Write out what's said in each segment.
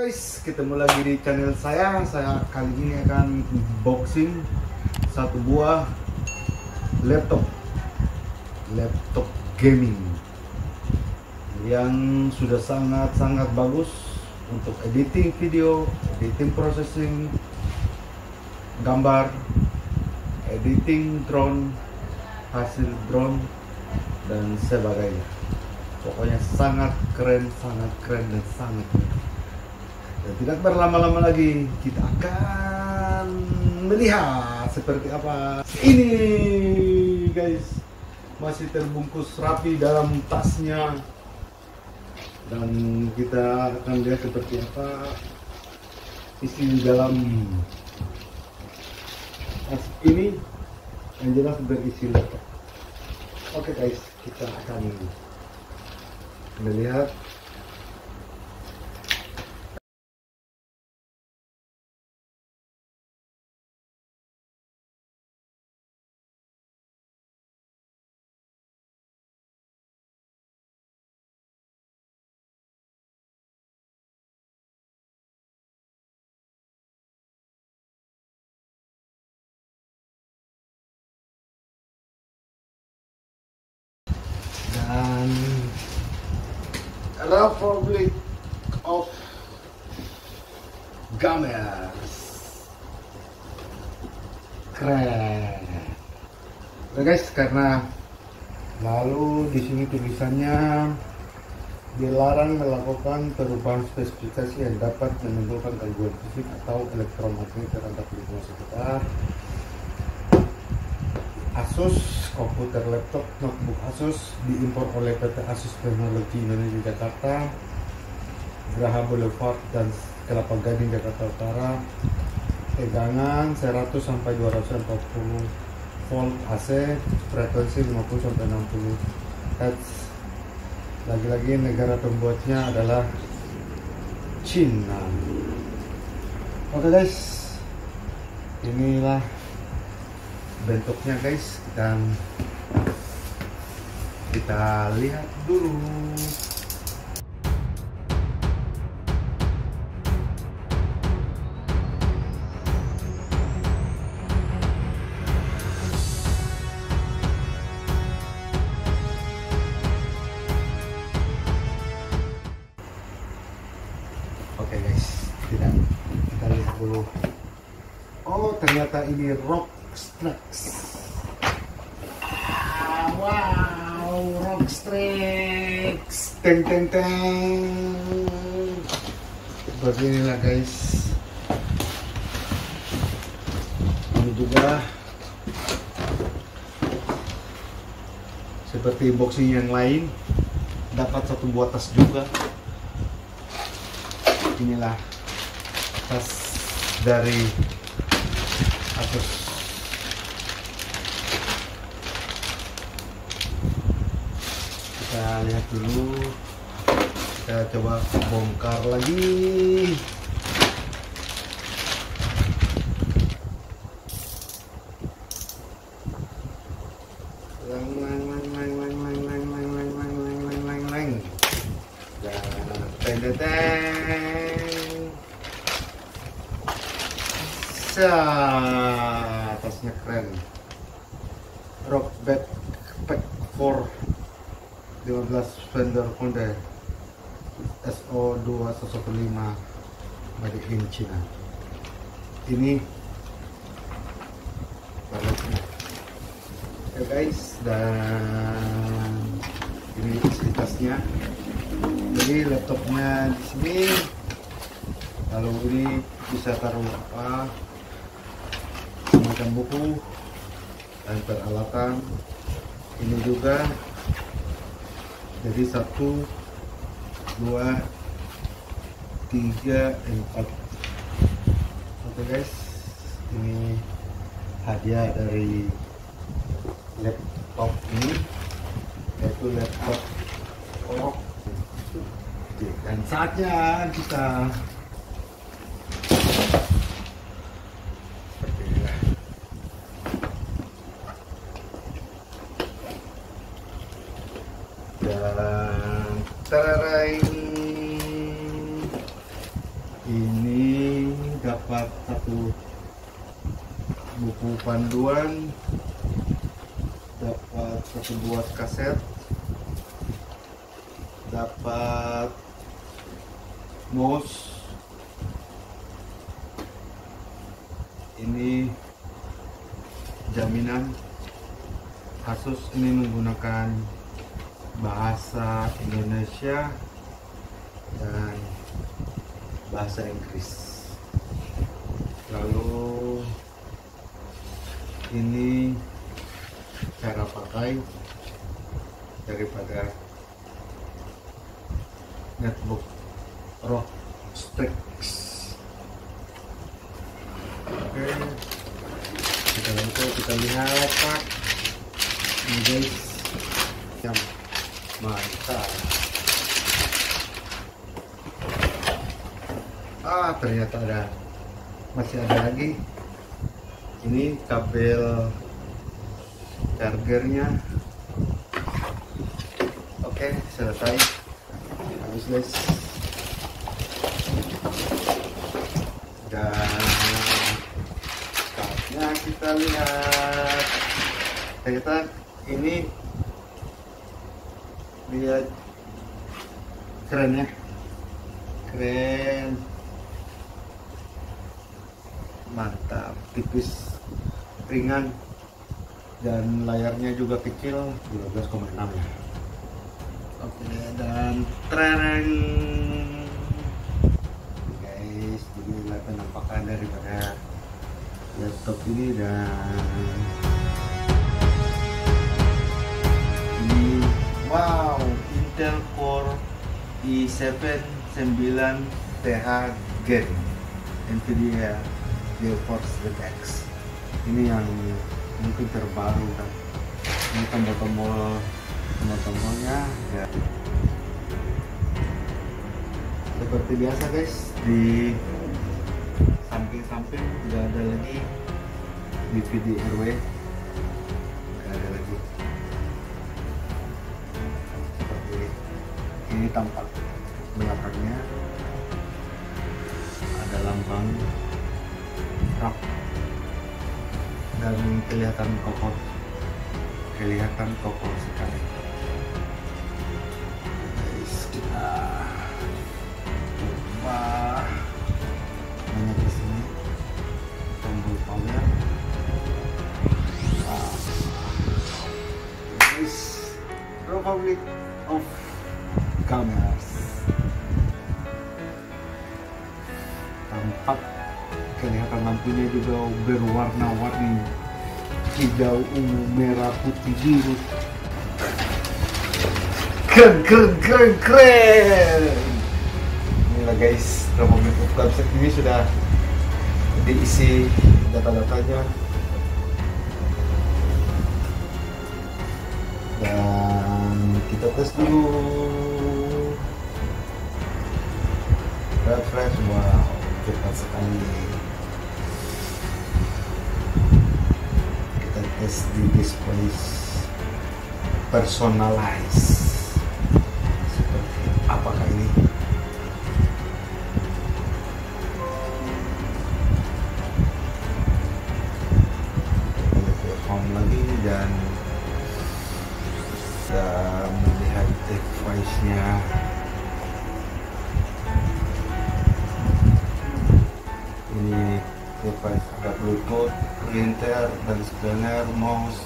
guys, ketemu lagi di channel saya. Saya kali ini akan unboxing satu buah laptop gaming yang sudah sangat bagus untuk editing video, editing processing gambar, editing drone, hasil drone dan sebagainya. Pokoknya sangat keren dan sangat keren. Dan tidak berlama-lama lagi, kita akan melihat seperti apa ini, guys. Masih terbungkus rapi dalam tasnya, dan kita akan lihat seperti apa isi di dalam tas ini. Yang jelas berisi laptop. Oke guys, kita akan melihat. Dan Republic of Gamers, keren. Oke guys, karena lalu di sini tulisannya dilarang melakukan perubahan spesifikasi yang dapat menimbulkan gangguan fisik atau elektromagnetik terhadap lingkungan sekitar. Asus, komputer laptop notebook Asus diimpor oleh PT Asus Teknologi Indonesia Jakarta, Geraha Boulevard dan Kelapa Gading Jakarta Utara. Tegangan 100 sampai 240 volt AC, frekuensi 50 sampai 60 Hz. Lagi-lagi negara pembuatnya adalah Cina. Oke guys, inilah bentuknya guys, dan kita lihat dulu. Oke guys, kita lihat dulu. Oh, ternyata ini Rockstrix. Wow, Rockstrix. Teng. Beginilah guys. Ini juga seperti boxing yang lain, dapat satu buah tas juga. Inilah tas dari Asus. Kita lihat dulu, kita coba bongkar lagi. Tasnya keren. Rock backpack for 15 vendor Honda SO2115 made in China. Ini baliknya. Oke guys, dan ini isi tasnya. Jadi laptopnya di sini. Lalu ini bisa taruh apa, semacam buku dan peralatan. Ini juga. Jadi 1, 2, 3, 4. Oke guys, ini hadiah dari laptop ini, yaitu laptop Rock. Dan saatnya kita seperti inilah. Dan tereng. dapat satu buku panduan, dapat satu buah kaset, dapat mouse. Ini jaminan Asus ini menggunakan bahasa Indonesia dan bahasa Inggris. Lalu ini cara pakai daripada netbook ROG Strix. Oke, kita lihat Pak. Ini guys, yang mantap. Ternyata masih ada lagi. Ini kabel chargernya. Oke, selesai. Habis guys. Dan saatnya kita lihat. Ternyata ini lihat keren ya, keren, mantap, tipis, ringan, dan layarnya juga kecil, 12,6 ya. Oke, dan tren guys, jadi lihat penampakan daripada laptop ini. Dan ini wow, Intel Core i7 9TH Gen Nvidia GeForce GTX. Ini yang mungkin terbaru kan. Ini tombol-tombolnya ya. Seperti biasa guys, di samping-samping tidak ada lagi DVD RW, tidak ada lagi. Seperti ini tampak belakangnya, ada lambang rak dan kelihatan kokoh sekali. Guys, kita coba ke sini, tombol power. This Republic of Cameras. Tampak kelihatan lampunya juga berwarna-warni, hijau, ungu, merah, putih, biru. Keren. Inilah guys, Republic of Cameras ini sudah diisi data-datanya. Dan kita tes dulu. Refresh, wow, cepat sekali. Kita tes di display personalize. Seperti apakah ini? Kita home lagi dan kita melihat device-nya. Ini device ada Bluetooth, printer, dan scanner, mouse,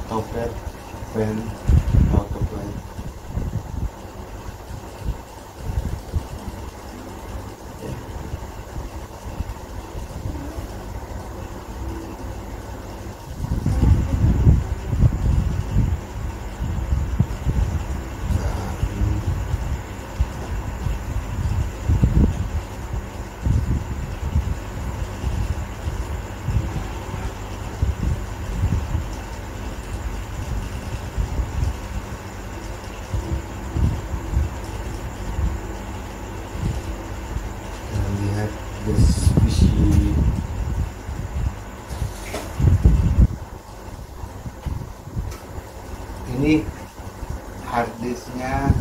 touchpad, pen, autoplay. Ini harddisknya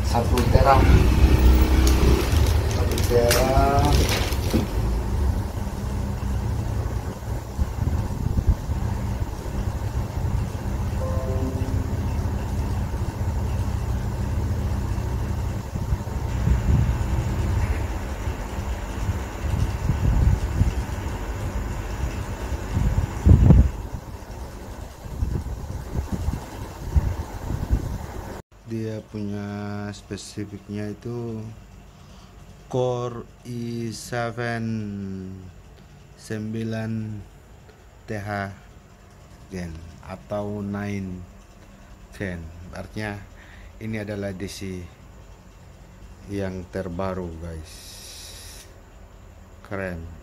1 tera. dia punya spesifiknya itu Core i7 9 TH Gen atau 9 Gen. Artinya ini adalah DC yang terbaru guys, keren.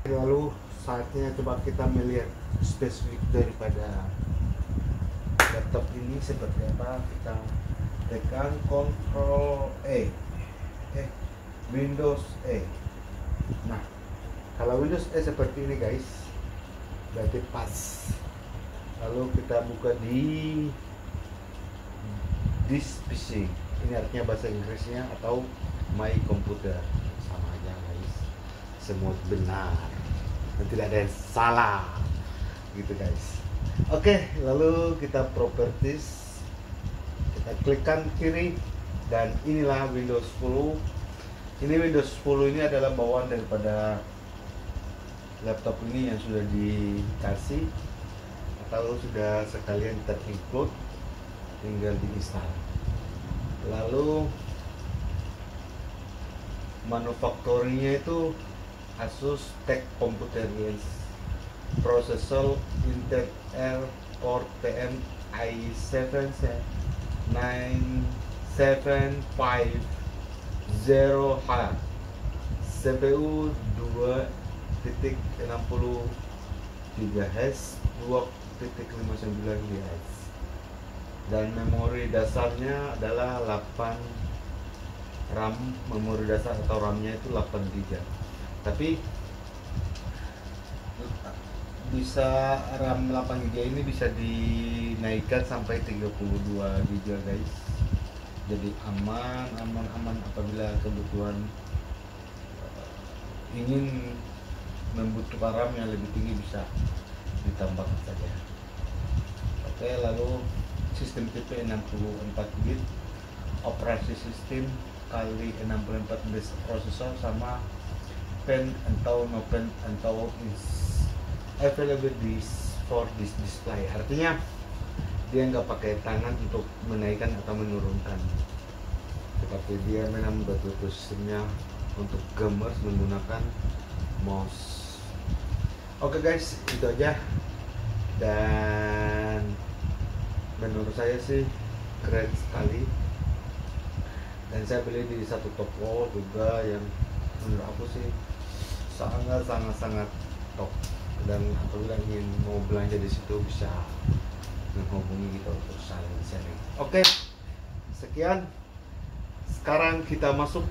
Lalu saatnya coba kita melihat spesifik daripada laptop ini seperti apa. Kita tekan Ctrl E, Windows E. Nah, kalau Windows E seperti ini guys, berarti pas. Lalu kita buka di This PC, ini artinya bahasa Inggrisnya, atau My Computer, sama aja guys, semua benar dan tidak ada yang salah gitu guys. Oke, lalu kita properties, kita klikkan kiri, dan inilah Windows 10. Ini Windows 10 ini adalah bawaan daripada laptop ini yang sudah dikasih atau sudah sekalian terinclude, tinggal diinstal. Lalu manufakturnya itu Asus TEC Computer Yes, prosesor Intel Core TM i7 9750H, CPU 2.60 GHz 2.59 GHz, dan memori dasarnya adalah 8 RAM. Memori dasar atau RAM-nya itu 8 GB, tapi bisa RAM 8 GB ini bisa dinaikkan sampai 32 GB guys. Jadi aman apabila kebutuhan ingin membutuhkan RAM yang lebih tinggi, bisa ditambahkan saja. Oke, lalu sistem tipe 64 bit, operasi sistem kali 64 bit prosesor, sama pen atau no pen atau is available for this display. Artinya dia nggak pakai tangan untuk menaikkan atau menurunkan, tetapi dia memang betul-betul sistemnya untuk gamers menggunakan mouse. Oke guys, itu aja, dan menurut saya sih keren sekali, dan saya beli di satu toko juga yang menurut aku sih sangat top, dan apabila ingin mau belanja di situ bisa menghubungi kita untuk sharing. Oke, sekian. Sekarang kita masuk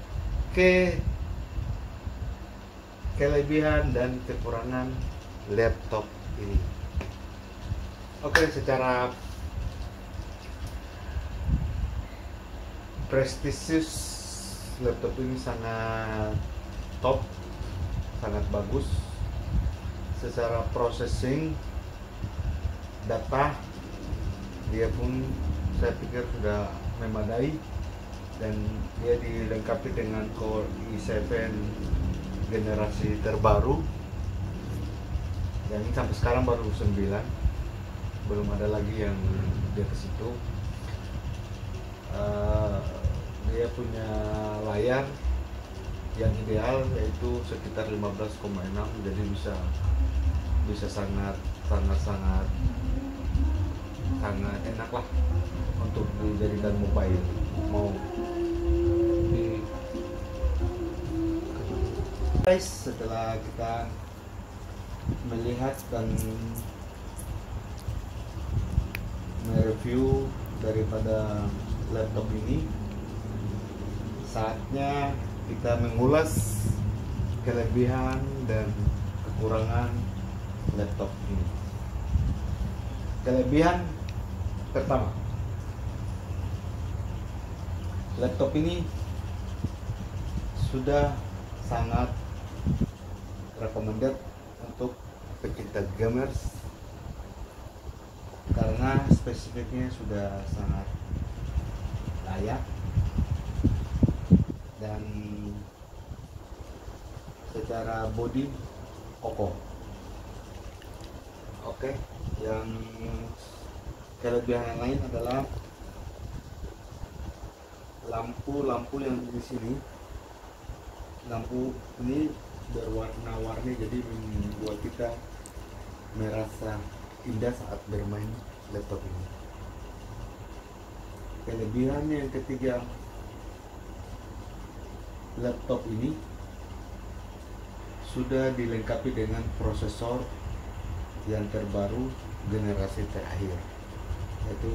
ke kelebihan dan kekurangan laptop ini. Oke, secara prestisius laptop ini sangat top, sangat bagus. Secara processing data dia pun saya pikir sudah memadai, dan dia dilengkapi dengan Core i7 generasi terbaru, dan ini sampai sekarang baru 9, belum ada lagi yang di atas itu. Dia punya layar yang ideal, yaitu sekitar 15,6, jadi bisa sangat enak lah untuk dijadikan mobile. Mau di guys, setelah kita melihat dan mereview daripada laptop ini, saatnya kita mengulas kelebihan dan kekurangan laptop ini. Kelebihan pertama, laptop ini sudah sangat recommended untuk pecinta gamers karena spesifiknya sudah sangat layak, dan secara body kokoh. Oke, yang kelebihan yang lain adalah lampu yang di sini. Lampu ini berwarna-warni, jadi membuat kita merasa indah saat bermain laptop ini. Kelebihan yang ketiga, laptop ini sudah dilengkapi dengan prosesor yang terbaru generasi terakhir, yaitu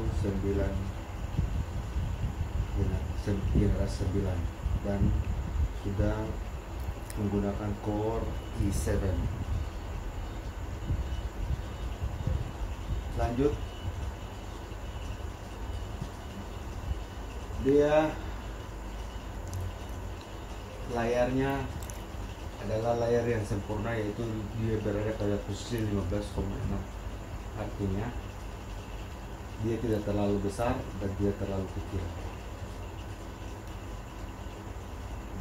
generasi 9, dan sudah menggunakan Core i7. Lanjut, dia layarnya adalah layar yang sempurna, yaitu dia berada pada posisi 15,6, artinya dia tidak terlalu besar dan tidak terlalu kecil.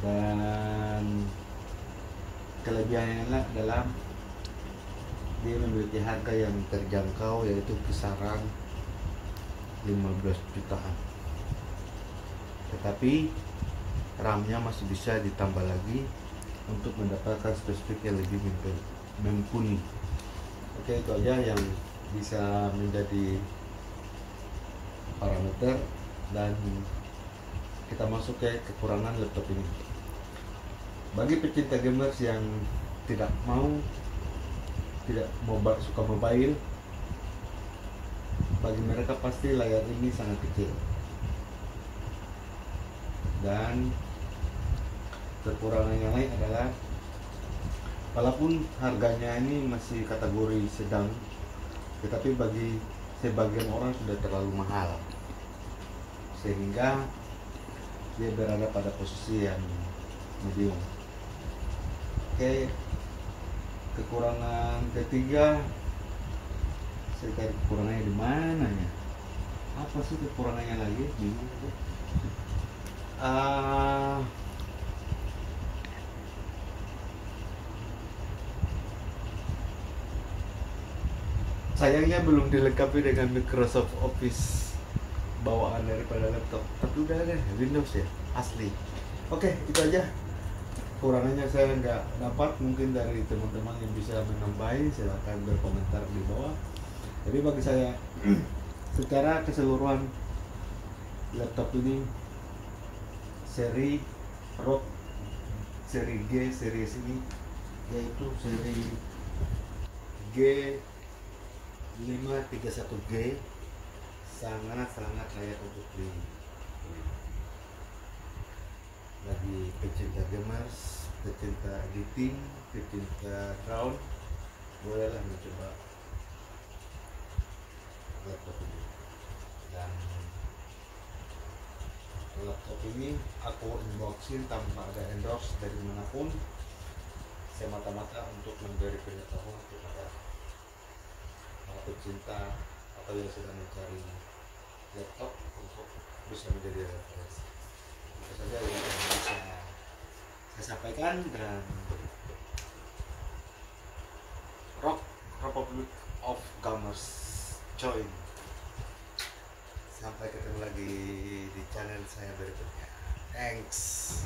Dan kelebihan yang lain adalah dia memiliki harga yang terjangkau, yaitu kisaran 15 jutaan. Tetapi RAM-nya masih bisa ditambah lagi untuk mendapatkan spesifik yang lebih mumpuni. Oke, itu aja yang bisa menjadi parameter, dan kita masuk ke kekurangan laptop ini. Bagi pecinta gamers yang tidak suka mobile, bagi mereka pasti layar ini sangat kecil. Dan kekurangan yang lain adalah, walaupun harganya ini masih kategori sedang, tetapi bagi sebagian orang sudah terlalu mahal, sehingga dia berada pada posisi yang medium. Oke, kekurangan ketiga, saya cari kekurangannya di mana ya? Apa sih kekurangannya lagi? Bingung. Sayangnya belum dilengkapi dengan Microsoft Office bawaan daripada laptop, tapi udah ada Windows ya, asli. Oke, itu aja. Kurangannya saya nggak dapat, mungkin dari teman-teman yang bisa menambahi silahkan berkomentar di bawah. Jadi bagi saya secara keseluruhan laptop ini seri ROG seri G series ini, yaitu seri G531G, sangat layak untuk dibeli. Bagi pecinta gamers, pecinta editing, pecinta sound, bolehlah mencoba laptop ini. Dan laptop ini aku unboxing tanpa ada endorse dari manapun, semata-mata untuk memberi pengetahuan kepada para pecinta atau yang sedang mencari laptop untuk bisa menjadi referensi. Itu saja yang bisa saya sampaikan, dan Rock Republic of Gamers join. Sampai ketemu lagi di channel saya berikutnya. Thanks.